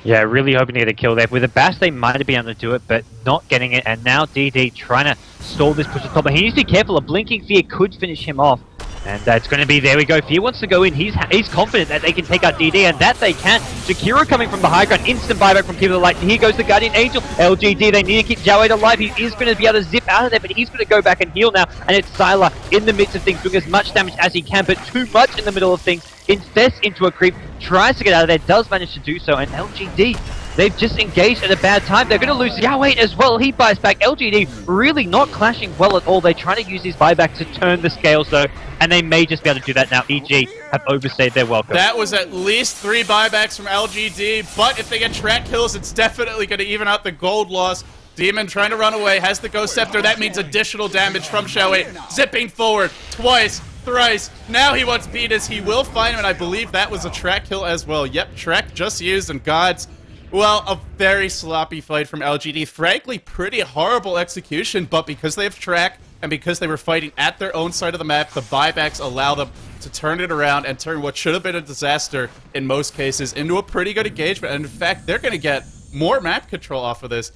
Yeah, really hoping to get a kill there. With a Bash, they might have been able to do it, but not getting it. And now DD trying to stall this push to top. But he needs to be careful. A Blinking Fear could finish him off. And it's going to be, there we go. Fear wants to go in. He's confident that they can take out DD, and that they can. Shakira coming from the high ground. Instant buyback from Keeper of the Light. Here goes the Guardian Angel. LGD, they need to keep G-1 alive. He is going to be able to zip out of there, but he's going to go back and heal now. And it's Sylar in the midst of things, doing as much damage as he can, but too much in the middle of things. Infests into a creep, tries to get out of there, does manage to do so, and LGD, they've just engaged at a bad time. They're going to lose G-1 as well. He buys back. LGD really not clashing well at all. They're trying to use his buyback to turn the scales though, and they may just be able to do that now. EG have overstayed their welcome. That was at least 3 buybacks from LGD, but if they get track kills, it's definitely going to even out the gold loss. Demon trying to run away, has the Ghost Scepter. That means additional damage from G-1, zipping forward twice, thrice. Now he wants Beatus. He will find him, and I believe that was a track kill as well. Yep, track just used, and GoDz, well, a very sloppy fight from LGD. Frankly, pretty horrible execution, but because they have track, and because they were fighting at their own side of the map, the buybacks allow them to turn it around and turn what should have been a disaster in most cases into a pretty good engagement. And in fact, they're going to get more map control off of this.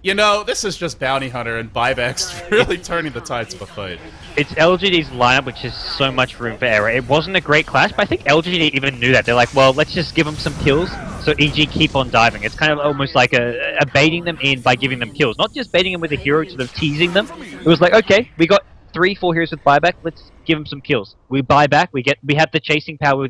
You know, this is just Bounty Hunter and buybacks really turning the tides of a fight. It's LGD's lineup, which has so much room for error. It wasn't a great clash, but I think LGD even knew that. They're like, well, let's just give them some kills, so EG keep on diving. It's kind of almost like a baiting them in by giving them kills. Not just baiting them with a hero, sort of teasing them. It was like, okay, we got 3-4 heroes with buyback, let's give them some kills. We buy back, we have the chasing power.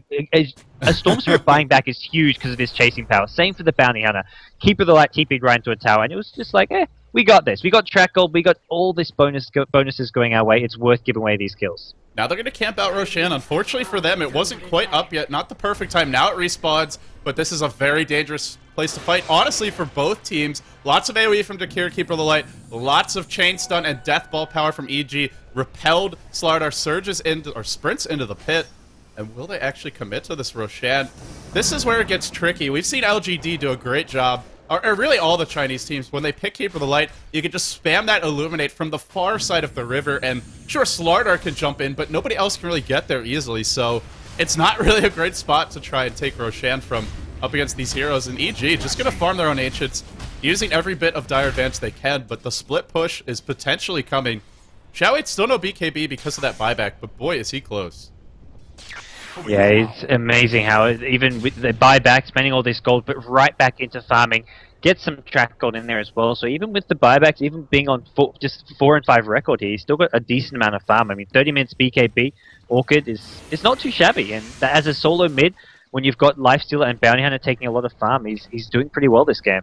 A Storm Spirit buying back is huge because of his chasing power. Same for the Bounty Hunter. Keeper of the Light TP'd right into a tower, and it was just like, we got this. We got track gold, we got all this bonuses going our way. It's worth giving away these kills. Now they're going to camp out Roshan. Unfortunately for them, it wasn't quite up yet. Not the perfect time. Now it respawns, but this is a very dangerous place to fight. Honestly, for both teams, lots of AoE from Dakir, Keeper of the Light, lots of chain stun and death ball power from EG. Repelled Slardar surges into, or sprints into the pit. And will they actually commit to this Roshan? This is where it gets tricky. We've seen LGD do a great job, or really all the Chinese teams. When they pick Keeper of the Light, you can just spam that Illuminate from the far side of the river, and sure, Slardar can jump in, but nobody else can really get there easily, so it's not really a great spot to try and take Roshan from up against these heroes. And EG just going to farm their own Ancients, using every bit of dire advantage they can, but the split push is potentially coming. G-1 still no BKB because of that buyback, but boy, is he close. Yeah, it's amazing how even with the buyback, spending all this gold, but right back into farming, get some track gold in there as well. So even with the buybacks, even being on just 4 and 5 record here, he's still got a decent amount of farm. I mean, 30 minutes BKB, Orchid is not too shabby. And as a solo mid, when you've got Lifestealer and Bounty Hunter taking a lot of farm, he's doing pretty well this game.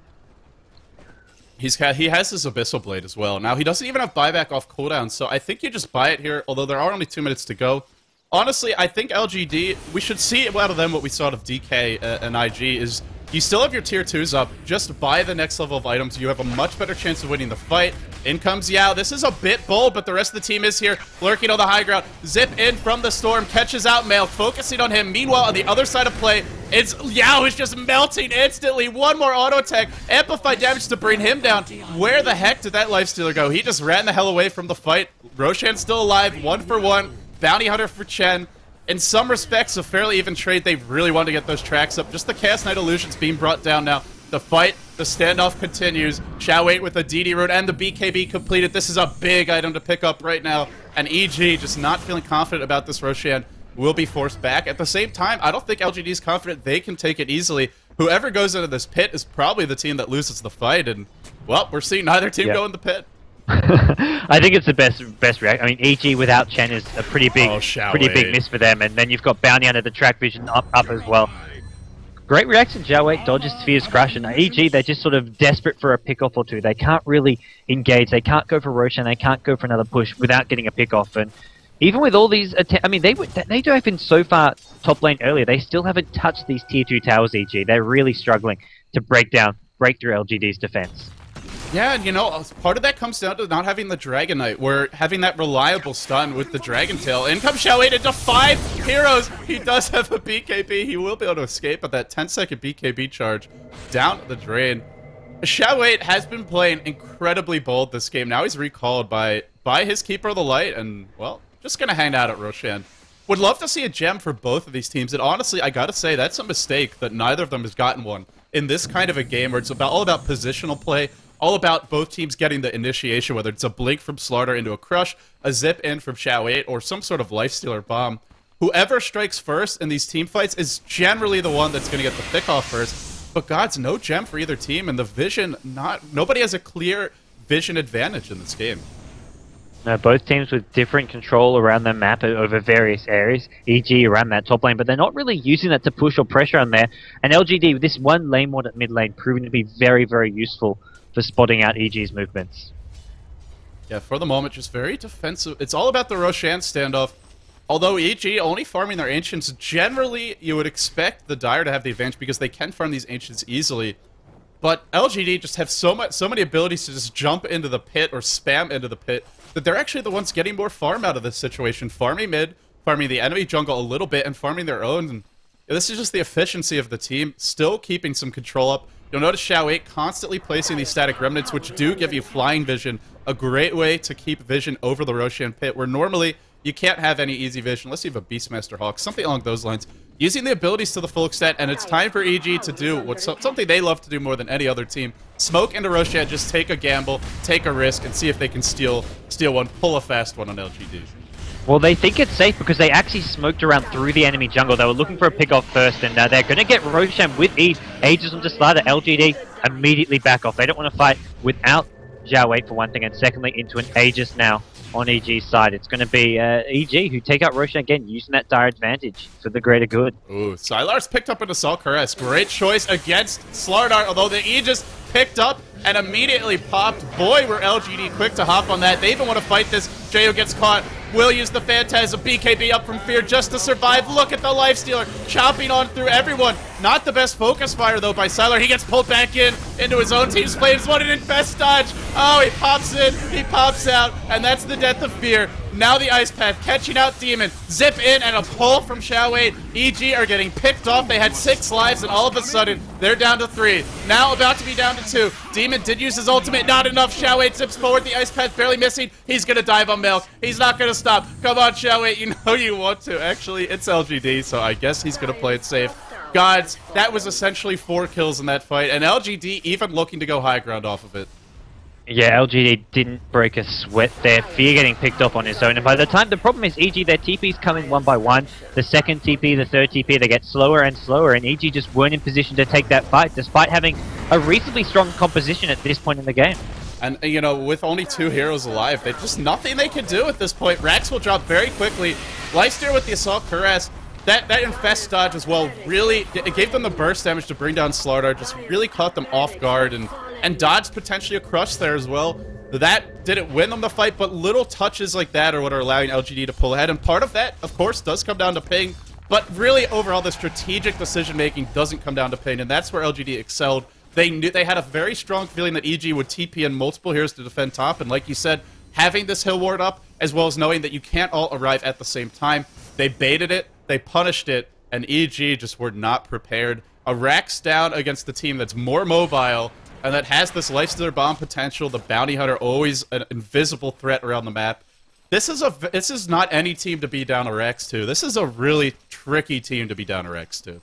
He has his Abyssal Blade as well. Now, he doesn't even have buyback off cooldown, so I think you just buy it here, although there are only 2 minutes to go. Honestly, I think LGD, we should see out of them what we saw out of DK and IG is you still have your tier 2s up. Just buy the next level of items. You have a much better chance of winning the fight. In comes Yao. This is a bit bold, but the rest of the team is here, lurking on the high ground. Zip in from the storm, catches out Mail, focusing on him. Meanwhile, on the other side of play, it's Yao is just melting instantly. One more auto attack, amplified damage to bring him down. Where the heck did that Lifestealer go? He just ran the hell away from the fight. Roshan's still alive, 1 for 1. Bounty Hunter for Chen. In some respects, a fairly even trade. They really want to get those tracks up. Just the Chaos Knight Illusions being brought down now. The fight, the standoff continues. G-1 with the DD rune and the BKB completed. This is a big item to pick up right now. And EG, just not feeling confident about this Roshan, will be forced back. At the same time, I don't think LGD is confident they can take it easily. Whoever goes into this pit is probably the team that loses the fight. And, well, we're seeing neither team go in the pit. I think it's the best react. I mean, EG without Chen is a pretty big miss for them, and then you've got Bounty under the track vision up as well. Great reaction, G-1 dodges Sphere's Crush, and EG, they're just sort of desperate for a pick-off or two. They can't really engage, they can't go for Roshan, they can't go for another push without getting a pick-off, and even with all these I mean, they dove in so far top lane earlier, they still haven't touched these tier 2 towers, EG. They're really struggling to break through LGD's defense. Yeah, and you know, part of that comes down to not having the Dragon Knight, where having that reliable stun with the Dragon Tail. In comes G-1 into 5 heroes. He does have a BKB. He will be able to escape, but that 10-second BKB charge down the drain. G-1 has been playing incredibly bold this game. Now he's recalled by his Keeper of the Light, and, well, just going to hang out at Roshan. Would love to see a gem for both of these teams, and honestly, I gotta say, that's a mistake that neither of them has gotten one in this kind of a game where it's all about positional play, all about both teams getting the initiation, whether it's a blink from Slardar into a crush, a zip in from Xiao 8, or some sort of lifestealer bomb. Whoever strikes first in these team fights is generally the one that's going to get the pick off first. But GoDz, no gem for either team, and the vision, nobody has a clear vision advantage in this game. Both teams with different control around their map over various areas, e.g. around that top lane, but they're not really using that to push or pressure on there. And LGD, with this one lane mod at mid lane, proving to be very, very useful for spotting out EG's movements. Yeah, for the moment, just very defensive. It's all about the Roshan standoff. Although EG only farming their Ancients, generally you would expect the Dire to have the advantage because they can farm these Ancients easily. But LGD just have so many abilities to just jump into the pit or spam into the pit that they're actually the ones getting more farm out of this situation. Farming mid, farming the enemy jungle a little bit, and farming their own. And this is just the efficiency of the team, still keeping some control up. You'll notice Xiao 8 constantly placing these static remnants, which do give you flying vision, a great way to keep vision over the Roshan pit, where normally you can't have any easy vision unless you have a Beastmaster Hawk, something along those lines. Using the abilities to the full extent, and it's time for EG to do what's something they love to do more than any other team. Smoke into Roshan, just take a gamble, take a risk, and see if they can steal one, pull a fast one on LGD. Well, they think it's safe because they actually smoked around through the enemy jungle. They were looking for a pick off first, and they're going to get Roshan with Eve. Aegis on the Slardar. LGD immediately back off. They don't want to fight without Xiao 8 for one thing, and secondly into an Aegis now on EG's side. It's going to be EG who take out Roshan again, using that dire advantage for the greater good. Ooh, Sylar's picked up an Assault Caress. Great choice against Slardar, although the Aegis picked up and immediately popped. Boy, were LGD quick to hop on that. They even want to fight this. Jo gets caught. Will use the Phantasm, BKB up from Fear just to survive. Look at the Lifestealer chopping on through everyone. Not the best focus fire, though, by Sylar. He gets pulled back into his own team's flames. What an infest dodge. Oh, he pops in, he pops out, and that's the death of Fear. Now the Ice Path catching out Demon. Zip in and a pull from Xiao 8. EG are getting picked off. They had 6 lives, and all of a sudden, they're down to 3. Now about to be down to 2. Demon did use his ultimate. Not enough. Xiao 8 zips forward. The Ice Path barely missing. He's going to dive on Milk. He's not going to stop. Come on, Xiao 8. You know you want to. Actually, it's LGD, so I guess he's going to play it safe. GoDz, that was essentially 4 kills in that fight, and LGD even looking to go high ground off of it. Yeah, LGD didn't break a sweat there. Fear getting picked up on his own. And by the time, the problem is EG, their TPs come in one by one. The second TP, the third TP, they get slower and slower. And EG just weren't in position to take that fight, despite having a reasonably strong composition at this point in the game. And, you know, with only 2 heroes alive, there's just nothing they can do at this point. Rax will drop very quickly. Lifesteal with the Assault Caress. That Infest dodge as well, really, it gave them the burst damage to bring down Slardar, just really caught them off guard and dodged potentially a crush there as well. That didn't win them the fight, but little touches like that are what are allowing LGD to pull ahead, and part of that, of course, does come down to ping, but really, overall, the strategic decision-making doesn't come down to ping, and that's where LGD excelled. They knew they had a very strong feeling that EG would TP in multiple heroes to defend top, and like you said, having this hill ward up, as well as knowing that you can't all arrive at the same time, they baited it, they punished it, and EG just were not prepared. A Rax down against the team that's more mobile and that has this Lifestealer bomb potential, the Bounty Hunter always an invisible threat around the map. This is not any team to be down a Rax to. This is a really tricky team to be down a Rax to.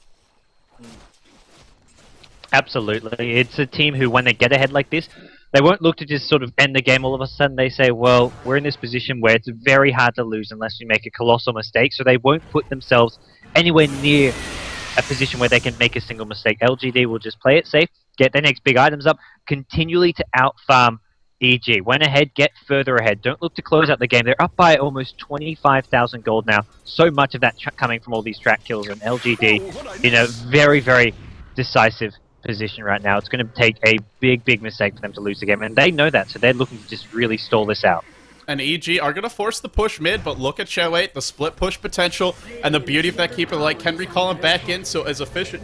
Absolutely. It's a team who, when they get ahead like this, they won't look to just sort of end the game all of a sudden. They say, well, we're in this position where it's very hard to lose unless we make a colossal mistake, so they won't put themselves anywhere near a position where they can make a single mistake. LGD will just play it safe, get their next big items up, continually to out-farm EG. Went ahead, get further ahead. Don't look to close out the game. They're up by almost 25,000 gold now. So much of that coming from all these track kills, and LGD in a very, very decisive position right now. It's going to take a big mistake for them to lose the game, and they know that, so they're looking to just really stall this out. And EG are going to force the push mid, but look at Xiao 8, the split push potential, and the beauty of that Keeper Light can recall him back in, so as efficient,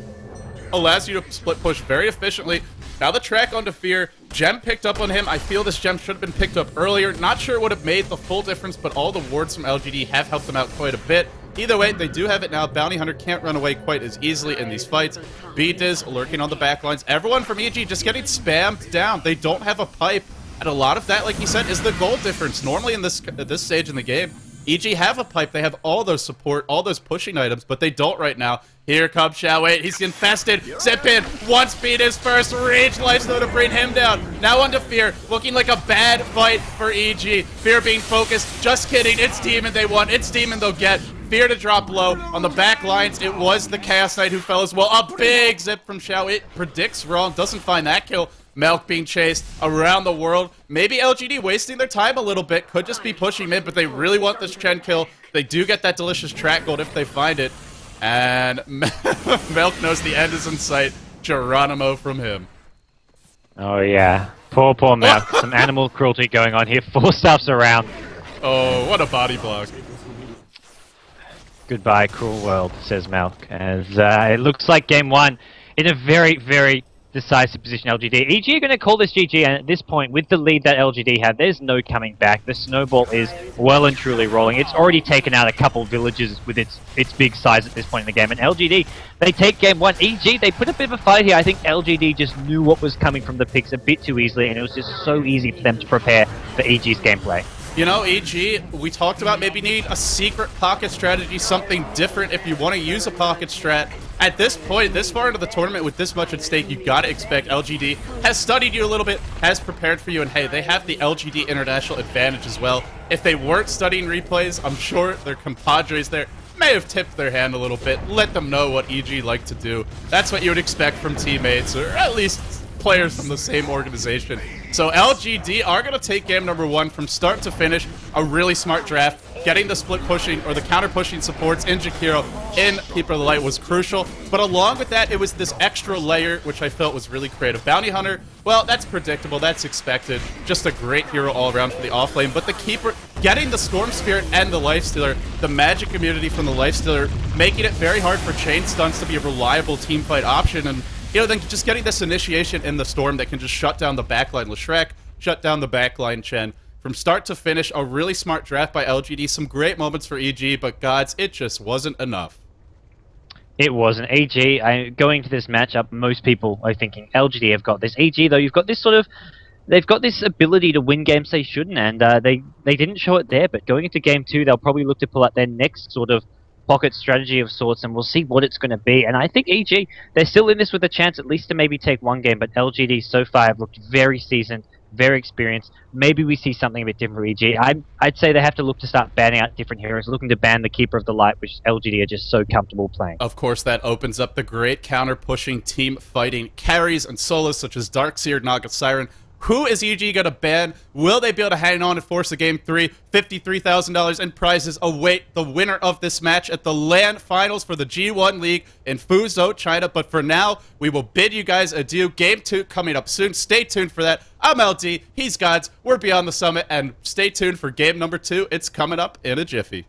allows you to split push very efficiently. Now the track onto Fear, gem picked up on him. I feel this gem should have been picked up earlier. Not sure it would have made the full difference, but all the wards from LGD have helped them out quite a bit. Either way, they do have it now. Bounty Hunter can't run away quite as easily in these fights. GoDz lurking on the backlines. Everyone from EG just getting spammed down. They don't have a pipe. And a lot of that, like you said, is the gold difference. Normally in this stage in the game, EG have a pipe, they have all those support, all those pushing items, but they don't right now. Here comes Xiao. He's infested. Zip in. One speed is first. Rage lights though to bring him down. Now onto Fear. Looking like a bad fight for EG. Fear being focused. Just kidding. It's Demon they want. It's Demon they'll get. Fear to drop low. On the back lines, it was the Chaos Knight who fell as well. A big zip from Xiao. It predicts wrong. Doesn't find that kill. Melk being chased around the world. Maybe LGD wasting their time a little bit. Could just be pushing mid, but they really want this Chen kill. They do get that delicious track gold if they find it. And Melk knows the end is in sight. Geronimo from him. Oh yeah, poor Melk. Some animal cruelty going on here. 4 stuffs around. Oh, what a body block. Goodbye, cruel world, says Melk. As it looks like game 1 in a very, very decisive position, LGD. EG are going to call this GG, and at this point, with the lead that LGD have, there's no coming back. The snowball is well and truly rolling. It's already taken out a couple villages with its big size at this point in the game, and LGD, they take game 1. EG, they put a bit of a fight here. I think LGD just knew what was coming from the picks a bit too easily, and it was just so easy for them to prepare for EG's gameplay. You know, EG, we talked about maybe need a secret pocket strategy, something different if you want to use a pocket strat. At this point, this far into the tournament with this much at stake, you got to expect LGD has studied you a little bit, has prepared for you, and hey, they have the LGD international advantage as well. If they weren't studying replays, I'm sure their compadres there may have tipped their hand a little bit, let them know what EG like to do. That's what you would expect from teammates, or at least players from the same organization. So LGD are going to take game number 1 from start to finish. A really smart draft. Getting the split pushing or the counter pushing supports in Jakiro in Keeper of the Light was crucial. But along with that, it was this extra layer, which I felt was really creative. Bounty Hunter, well, that's predictable. That's expected. Just a great hero all around for the off lane. But the Keeper, getting the Storm Spirit and the Lifestealer, the magic immunity from the Lifestealer, making it very hard for chain stuns to be a reliable teamfight option. And you know, then just getting this initiation in the Storm that can just shut down the backline Leshreck, shut down the backline Chen. From start to finish, a really smart draft by LGD. Some great moments for EG, but GoDz, it just wasn't enough. It wasn't. EG, going to this matchup, most people are thinking LGD have got this. EG, though, you've got this sort of... They've got this ability to win games they shouldn't, and they didn't show it there, but going into game 2, they'll probably look to pull out their next sort of pocket strategy of sorts, and we'll see what it's going to be. And I think EG, they're still in this with a chance at least to maybe take 1 game, but LGD so far have looked very seasoned, very experienced. Maybe we see something a bit different for EG. I'd say they have to look to start banning out different heroes, looking to ban the Keeper of the Light, which LGD are just so comfortable playing. Of course, that opens up the great counter-pushing team fighting carries and solos such as Darkseer, Naga Siren. Who is EG going to ban? Will they be able to hang on and force a game 3? $53,000 in prizes await the winner of this match at the LAN Finals for the G1 League in Fuzhou, China. But for now, we will bid you guys adieu. Game 2 coming up soon. Stay tuned for that. I'm LD. He's GoDz. We're Beyond the Summit. And stay tuned for game number 2. It's coming up in a jiffy.